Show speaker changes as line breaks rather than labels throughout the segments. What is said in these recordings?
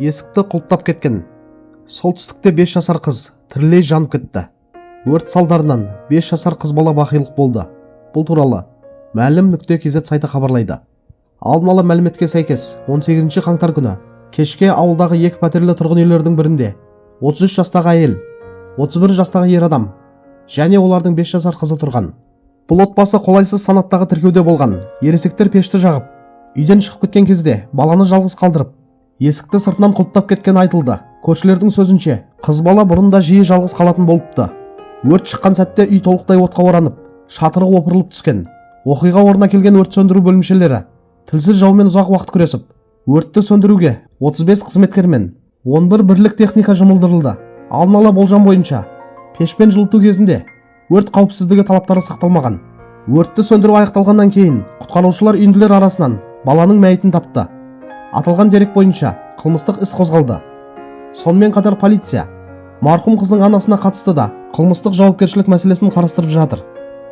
Есікті құлыптап кеткен. Солтүстікте 5 жасар қыз тірілей жанып кетті. Өрт салдарынан 5 жасар қыз бала бақилық болды. Бұл туралы Мәлім.кз сайты хабарлайды. Алдын ала мәліметке сәйкес 18 қаңтар күні кешке ауылдағы 2 пәтерлі тұрғын үйлердің бірінде 33 жастағы әйел, 31 жастағы ер адам және олардың 5 жасар қызы тұрған. Бұл отбасы қолайсыз санаттағы тіркеуде болған. Ересектер пешті жағып, үйден шығып кеткен кезде баланы жалғыз қалдырып, есікті сыртынан құлыптап кеткен айтылды. Көршілердің сөзінше, қыз бала бұрында жиі жалғыз қалатын болыпты. Өрт шыққан сәтте үй толықтай отқа оранып, шатыры опырылып түскен. Оқиға орнына келген өрт сөндіру бөлімшелері тілсіз жаумен ұзақ уақыт күресіп, өртті сөндіруге 35 қызметкер мен 11 бірлік техника жұмылдырылды. Алдын ала болжам бойынша, пешпен жылыту кезінде өрт қауіпсіздігі талаптары сақталмаған. Өртті сөндіру аяқталғаннан кейін құтқарушылар үйінділер арасынан баланың мәйітін тапты. Аталған дерек бойынша қылмыстық іс қозғалды. Сонымен қатар полиция марқұм қыздың анасына қатысты да қылмыстық жауапкершілік мәселесін қарастырып жатыр.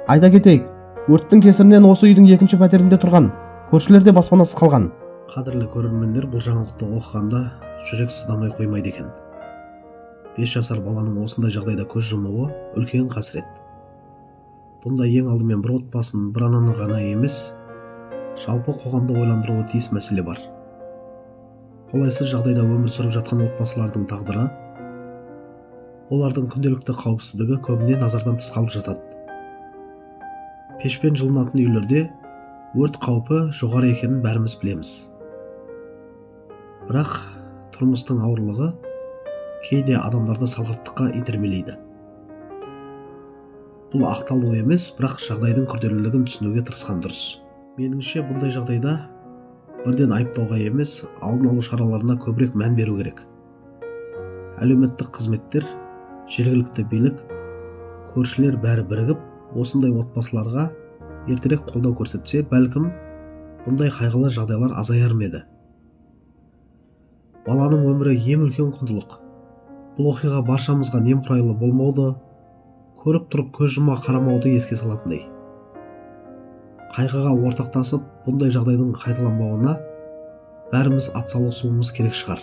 Айта кетейік, өрттің кесірінен осы үйдің 2-ші пәтерінде тұрған көршілер де баспанасыз қалған.
Қадірлі көрермендер, бұл жаңалықты оқығанда жүрек сыздамай қоймайды екен. 5 жасар баланың осындай жағдайда көз жұмуы үлкен қасірет. Бұнда ең алдымен бір отбасын, бір ананы ғана емес, жалпы қоғамды ойландыруы тиіс мәселе бар. Қолайсыз жағдайда өмір сүріп жатқан отбасылардың тағдыры, олардың күнделікті қауіпсіздігі көбіне назардан тыс қалып жатады. Пешпен жылынатын үйлерде өрт қаупі жоғары екенін бәріміз білеміз. Бірақ тұрмыстың ауырлығы кейде адамдарды салғырттыққа итермелейді. Бұл ақталу емес, бірақ жағдайдың күрделілігін түсінуге тырысқан дұрыс. Меніңше бұндай жағдайда бірден айыптауға емес, алдын алу шараларына көбірек мән беру керек. Әлеуметтік қызметтер, жергілікті билік, көршілер бәрі бірігіп, осындай отбасыларға ертерек қолдау көрсетсе, бәлкім бұндай қайғылы жағдайлар азаяр ма еді. Баланың өмірі ең үлкен құндылық. Бұл оқиға баршамызға немқұрайлы болмауды, көріп тұрып көз жұма қарамауды еске салатындай. Қайғыға ортақтасып, бұндай жағдайдың қайталанбауына бәріміз атсалысуымыз керек шығар.